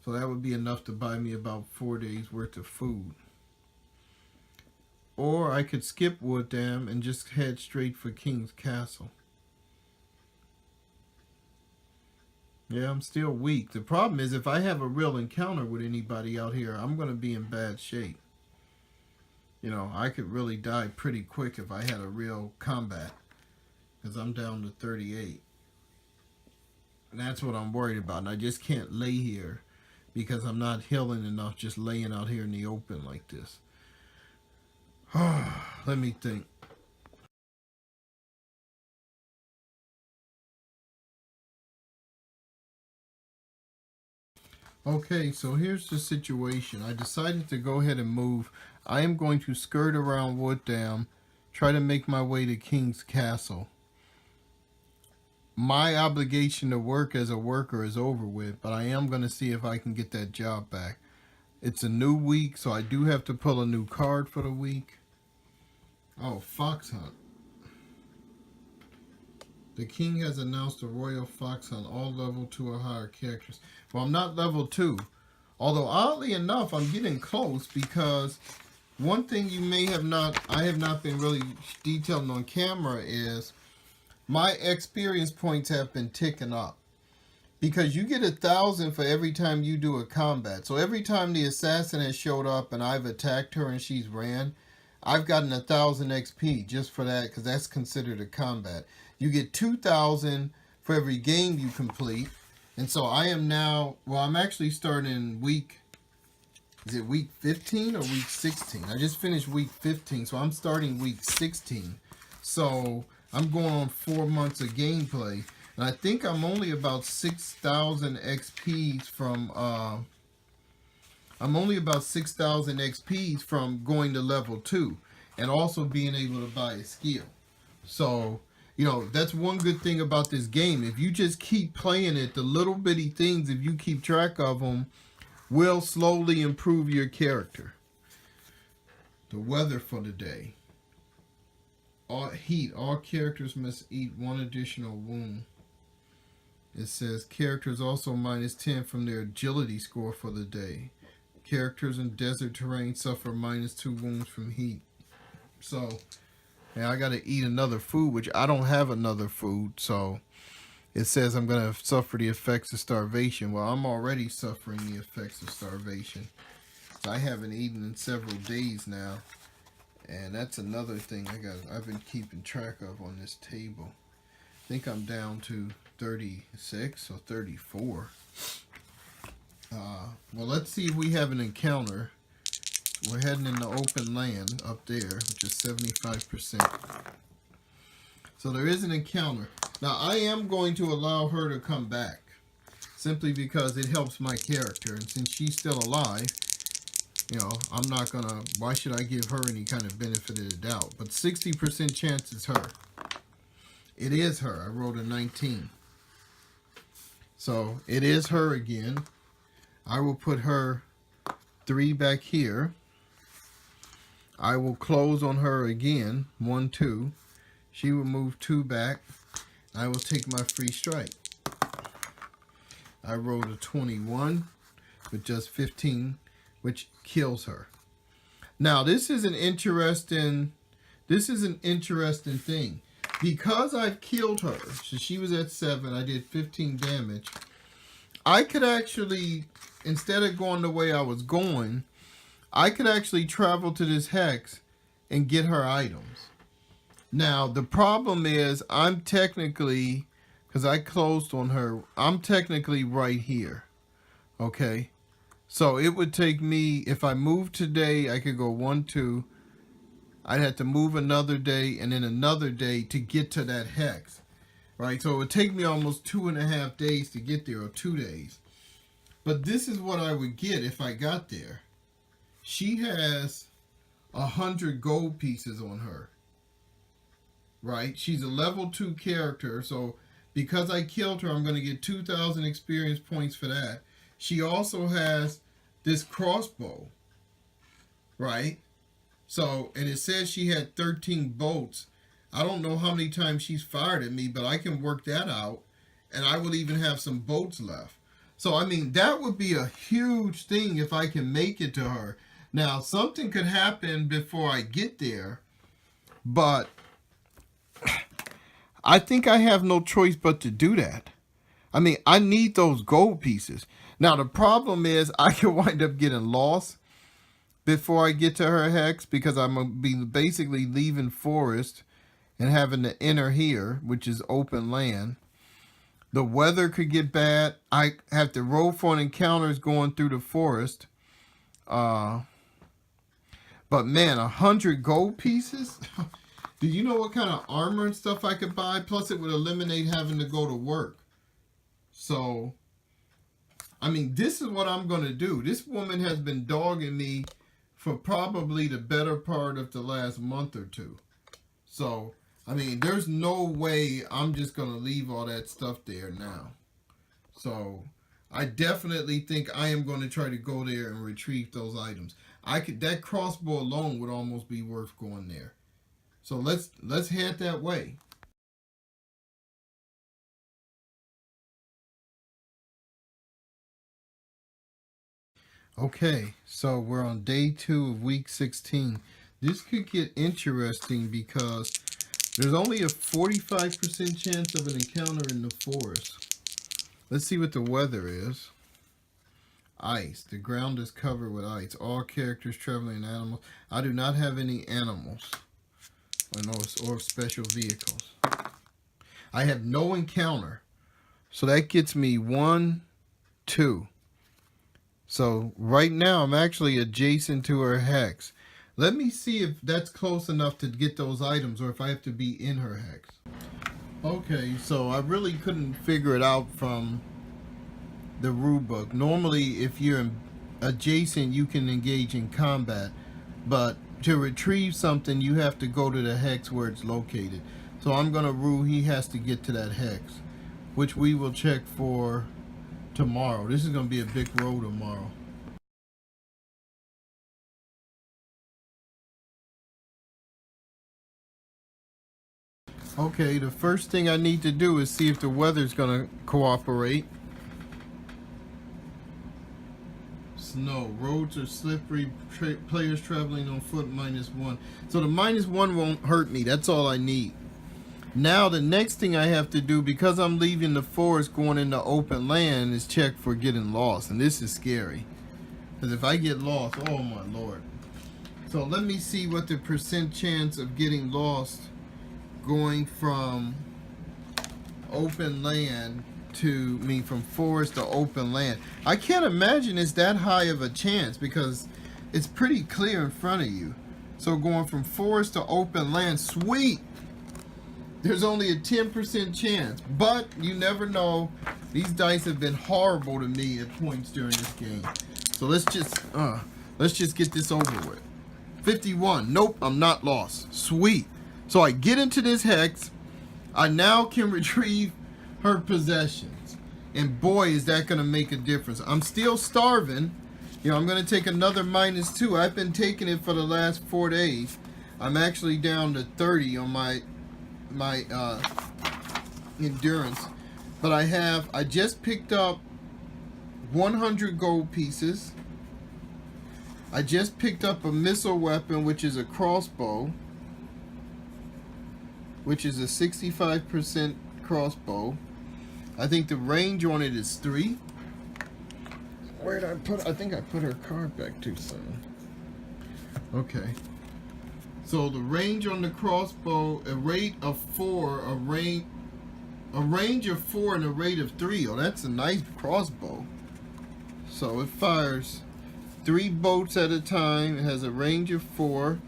So that would be enough to buy me about 4 days worth of food. Or I could skip Wooddam and just head straight for King's Castle. Yeah, I'm still weak. The problem is if I have a real encounter with anybody out here, I'm going to be in bad shape. You know, I could really die pretty quick if I had a real combat, because I'm down to 38. And that's what I'm worried about. And I just can't lay here because I'm not healing enough just laying out here in the open like this. Let me think. Okay, so here's the situation. I decided to go ahead and move. I am going to skirt around Wooddam, try to make my way to King's Castle. my obligation to work as a worker is over with, but I am going to see if I can get that job back. It's a new week, so I do have to pull a new card for the week. Oh, Fox Hunt. The king has announced a royal fox hunt, all level 2 or higher characters. Well, I'm not level 2. Although, oddly enough, I'm getting close because one thing I have not been really detailed on camera is my experience points have been ticking up. Because you get 1,000 for every time you do a combat. So every time the assassin has showed up and I've attacked her and she's ran, I've gotten 1,000 XP just for that, because that's considered a combat. You get 2,000 for every game you complete. And so I am now, well, I'm actually starting week, is it week 15 or week 16? I just finished week 15, so I'm starting week 16. So I'm going on 4 months of gameplay. And I think I'm only about 6,000 XPs from, going to level 2 and also being able to buy a skill. So, you know, that's one good thing about this game. If you just keep playing it, the little bitty things, if you keep track of them, will slowly improve your character. The weather for the day. All characters must eat 1 additional wound. It says characters also -10 from their agility score for the day. Characters in desert terrain suffer -2 wounds from heat. So, yeah, I got to eat another food, which I don't have another food. So, it says I'm going to suffer the effects of starvation. Well, I'm already suffering the effects of starvation. So I haven't eaten in several days now. And that's another thing I've been keeping track of on this table. I think I'm down to 36 or 34. Well, let's see if we have an encounter. We're heading into open land up there, which is 75%. So there is an encounter. Now, I am going to allow her to come back, simply because it helps my character. And since she's still alive, you know, I'm not going to, why should I give her any kind of benefit of the doubt? But 60% chance it's her. It is her. I rolled a 19. So it is her again. I will put her 3 back here. I will close on her again. 1, 2. She will move 2 back. I will take my free strike. I rolled a 21 with just 15, which kills her. Now this is an interesting thing. Because I've killed her, so she was at 7, I did 15 damage. I could actually, instead of going the way I was going, I could actually travel to this hex and get her items. Now, the problem is I'm technically, because I closed on her, I'm technically right here. Okay? So it would take me, if I moved today, I could go 1, 2. I'd have to move another day and then another day to get to that hex. Right? So it would take me almost 2.5 days to get there, or 2 days. But this is what I would get if I got there. She has 100 gold pieces on her. Right? She's a level 2 character, so because I killed her, I'm going to get 2,000 experience points for that. She also has this crossbow. Right? So, and it says she had 13 bolts. I don't know how many times she's fired at me, but I can work that out. And I will even have some bolts left. So, I mean, that would be a huge thing if I can make it to her. Now, something could happen before I get there. But I think I have no choice but to do that. I mean, I need those gold pieces. Now, the problem is I can wind up getting lost before I get to her hex, because I'm going to be basically leaving forest and having to enter here, which is open land. The weather could get bad. I have to roll for encounters going through the forest. But man, 100 gold pieces? Do you know what kind of armor and stuff I could buy? Plus it would eliminate having to go to work. So, I mean, this is what I'm going to do. This woman has been dogging me for probably the better part of the last month or 2. So I mean, there's no way I'm just going to leave all that stuff there now. So I definitely think I am going to try to go there and retrieve those items. That crossbow alone would almost be worth going there. So let's head that way. Okay, so we're on day 2 of week 16. This could get interesting because there's only a 45% chance of an encounter in the forest. Let's see what the weather is. Ice. The ground is covered with ice. All characters, traveling animals. I do not have any animals or special vehicles. I have no encounter. So that gets me 1, 2. So right now I'm actually adjacent to her hex. Let me see if that's close enough to get those items or if I have to be in her hex. Okay, so I really couldn't figure it out from the rule book. Normally if you're adjacent you can engage in combat, but to retrieve something you have to go to the hex where it's located. So I'm going to rule he has to get to that hex, which we will check for tomorrow. This is going to be a big row tomorrow. Okay, the first thing I need to do is see if the weather's going to cooperate. Snow. Roads are slippery. Players traveling on foot -1. So the -1 won't hurt me. That's all I need. Now the next thing I have to do, because I'm leaving the forest going into open land, is check for getting lost. And this is scary. Because if I get lost, oh my lord. So let me see what the percent chance of getting lost going from open land from forest to open land. I can't imagine it's that high of a chance because it's pretty clear in front of you. So going from forest to open land, sweet. There's only a 10% chance, but you never know. These dice have been horrible to me at points during this game. So let's just get this over with. 51. Nope, I'm not lost. Sweet. So I get into this hex. I now can retrieve her possessions. And boy, is that going to make a difference. I'm still starving. You know, I'm going to take another -2. I've been taking it for the last 4 days. I'm actually down to 30 on my endurance. But I just picked up 100 gold pieces. I just picked up a missile weapon, which is a crossbow, which is a 65% crossbow. I think the range on it is 3. Where did I put? I think I put her card back too soon. Okay. So the range on the crossbow, a rate of 4, a range of 4 and a rate of 3. Oh, that's a nice crossbow. So it fires 3 bolts at a time. It has a range of 4.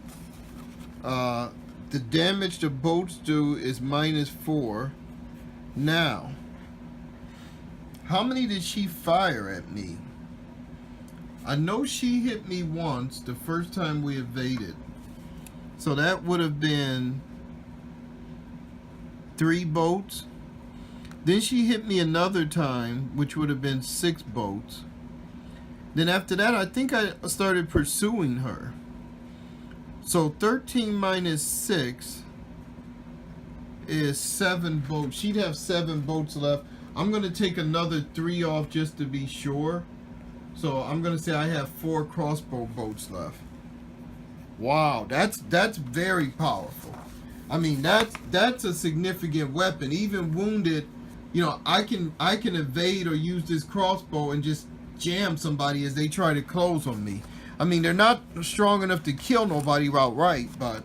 The damage the bolts do is -4. Now, how many did she fire at me? I know she hit me once the first time we evaded. So that would have been 3 bolts. Then she hit me another time, which would have been 6 bolts. Then after that, I think I started pursuing her. So 13 minus 6 is 7 bolts. She'd have 7 bolts left. I'm going to take another 3 off just to be sure. So I'm going to say I have 4 crossbow bolts left. Wow, that's very powerful. I mean, that's a significant weapon. Even wounded, you know, I can evade or use this crossbow and just jam somebody as they try to close on me. I mean, they're not strong enough to kill nobody outright, but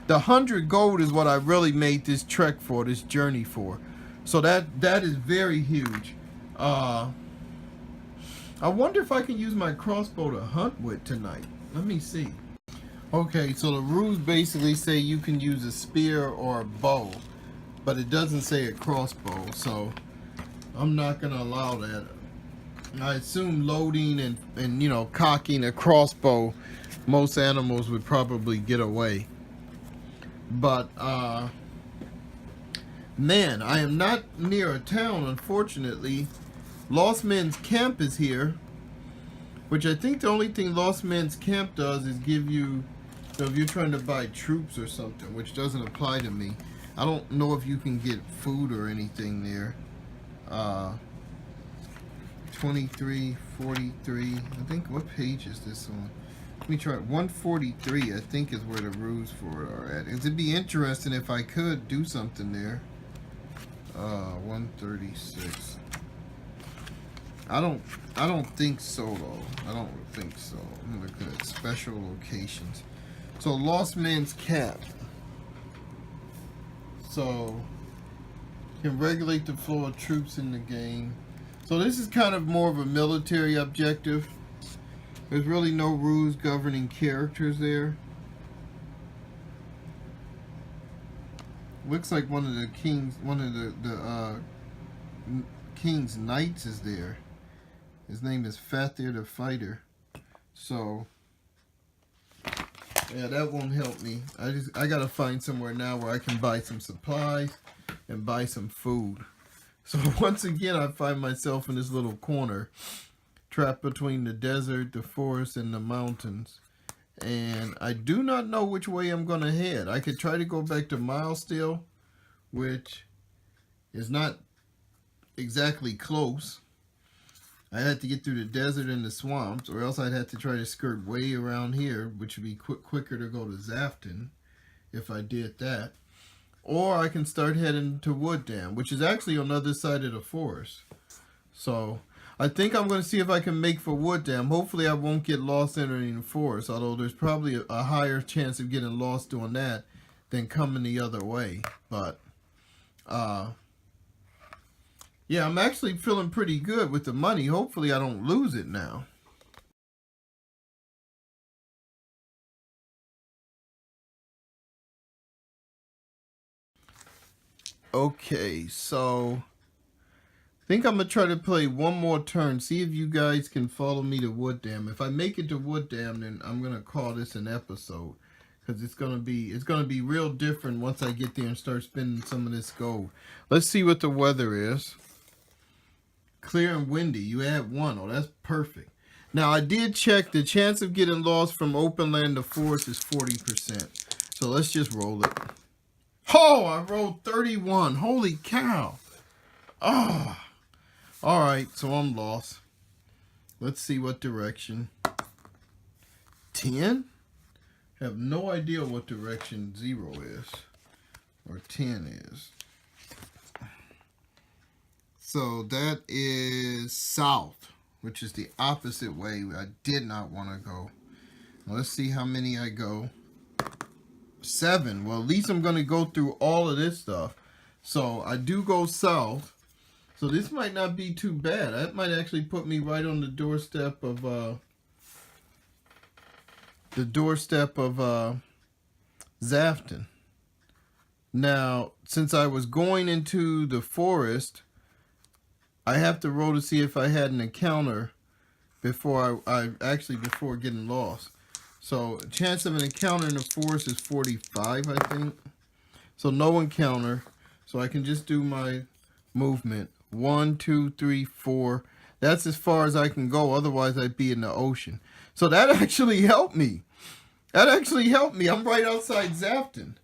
the 100 gold is what I really made this trek for, this journey for. So that is very huge. I wonder if I can use my crossbow to hunt with tonight. Let me see. Okay, so the rules basically say you can use a spear or a bow, but it doesn't say a crossbow, so I'm not going to allow that. I assume loading and you know, cocking a crossbow, most animals would probably get away. But Man, I am not near a town, unfortunately. Lost Men's Camp is here, which I think the only thing Lost Men's Camp does is give you, so if you're trying to buy troops or something, which doesn't apply to me. I don't know if you can get food or anything there. 23, 43. I think, what page is this on? Let me try. 143, I think, is where the rules for it are at. It'd be interesting if I could do something there. 136. I don't think so though. I don't think so. I'm gonna look at special locations. So Lost Man's Camp. So can regulate the flow of troops in the game. So this is kind of more of a military objective. There's really no rules governing characters there. Looks like one of the king's knights is there. His name is Fathir the Fighter. So yeah, that won't help me. I gotta find somewhere now where I can buy some supplies and buy some food. So once again, I find myself in this little corner, trapped between the desert, the forest, and the mountains. And I do not know which way I'm gonna head. I could try to go back to Milestone, which is not exactly close. I had to get through the desert and the swamps, or else I'd have to try to skirt way around here, which would be quicker to go to Zafton if I did that. Or I can start heading to Wood Dam, which is actually on the other side of the forest. So I think I'm going to see if I can make for Wood Dam. Hopefully I won't get lost entering the forest, although there's probably a higher chance of getting lost doing that than coming the other way. But yeah, I'm actually feeling pretty good with the money. Hopefully I don't lose it now. Okay, so I think I'm going to try to play one more turn. See if you guys can follow me to Wood Dam. If I make it to Wood Dam, then I'm going to call this an episode. Because it's gonna be real different once I get there and start spending some of this gold. Let's see what the weather is. Clear and windy. You add 1. Oh, that's perfect. Now I did check. The chance of getting lost from open land to forest is 40%. So let's just roll it. Oh, I rolled 31. Holy cow. Oh. Alright, so I'm lost. Let's see what direction. 10? Have no idea what direction 0 is. Or 10 is. So that is south, which is the opposite way I did not want to go. Let's see how many I go. 7. Well, at least I'm going to go through all of this stuff. So I do go south. So this might not be too bad. That might actually put me right on the doorstep of Zafton. Now, since I was going into the forest, I have to roll to see if I had an encounter before before getting lost. So chance of an encounter in the forest is 45, I think. So no encounter. So I can just do my movement. 1, 2, 3, 4. That's as far as I can go. Otherwise, I'd be in the ocean. So that actually helped me. I'm right outside Zafton.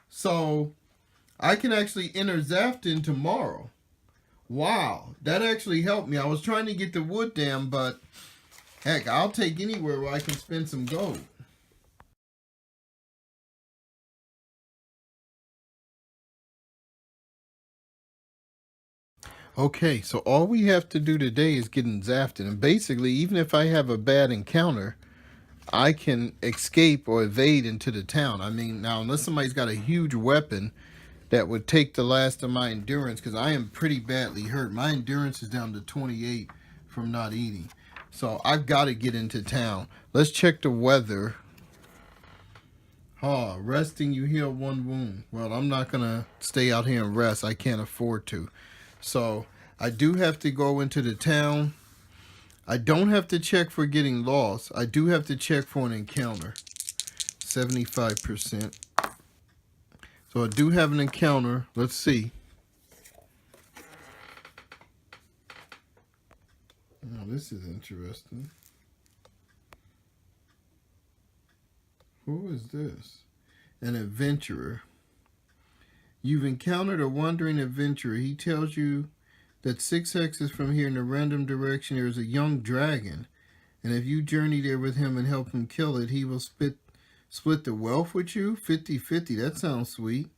So I can actually enter Zafton tomorrow. Wow, that actually helped me. I was trying to get the Wood Dam, but heck, I'll take anywhere where I can spend some gold. Okay, so all we have to do today is get in Zafton. And basically, even if I have a bad encounter, I can escape or evade into the town. I mean, now, unless somebody's got a huge weapon that would take the last of my endurance, because I am pretty badly hurt. My endurance is down to 28 from not eating. So I've got to get into town. Let's check the weather. Oh, resting, you heal 1 wound. Well, I'm not going to stay out here and rest. I can't afford to. So I do have to go into the town. I don't have to check for getting lost. I do have to check for an encounter. 75%. So I do have an encounter. Let's see. Now this is interesting. Who is this? An adventurer. You've encountered a wandering adventurer. He tells you that 6 hexes from here in a random direction there is a young dragon. And if you journey there with him and help him kill it, he will split the wealth with you. 50-50. That sounds sweet.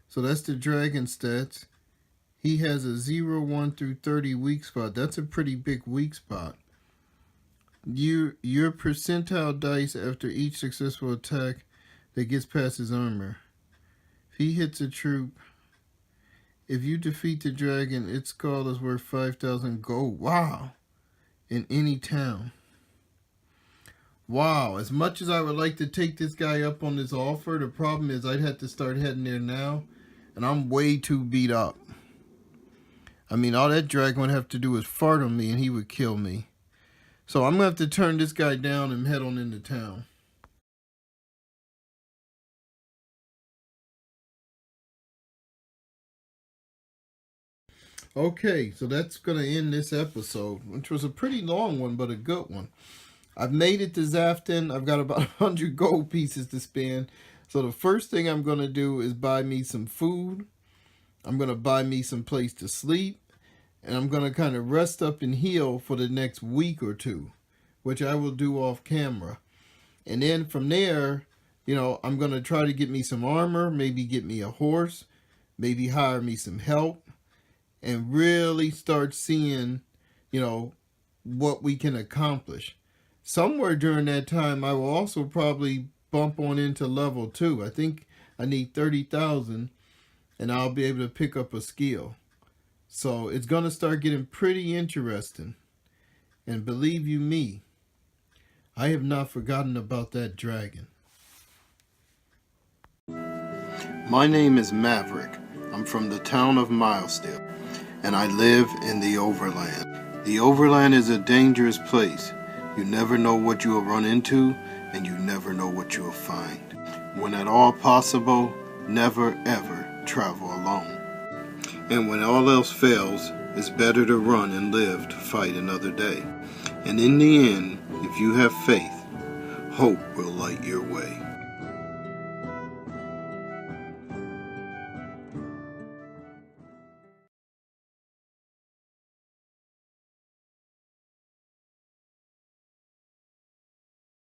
So that's the dragon stats. He has a 0, 1 through 30 weak spot. That's a pretty big weak spot. Your percentile dice after each successful attack that gets past his armor. If he hits a troop, if you defeat the dragon, its skull is worth 5,000 gold. Wow. In any town. Wow. As much as I would like to take this guy up on this offer, the problem is I'd have to start heading there now. And I'm way too beat up. I mean, all that dragon would have to do is fart on me and he would kill me. So I'm going to have to turn this guy down and head on into town. Okay, so that's going to end this episode, which was a pretty long one, but a good one. I've made it to Zafton. I've got about 100 gold pieces to spend. So the first thing I'm going to do is buy me some food. I'm going to buy me some place to sleep. And I'm going to kind of rest up and heal for the next week or two, which I will do off camera. And then from there, I'm going to try to get me some armor, maybe get me a horse, maybe hire me some help, and really start seeing, what we can accomplish. Somewhere during that time, I will also probably bump on into level 2. I think I need 30,000, and I'll be able to pick up a skill. So it's going to start getting pretty interesting. And believe you me, I have not forgotten about that dragon. My name is Maverick. I'm from the town of Milesdale, and I live in the Overland. The Overland is a dangerous place. You never know what you will run into, and you never know what you will find. When at all possible, never ever travel alone. And when all else fails, it's better to run and live to fight another day. And in the end, if you have faith, hope will light your way.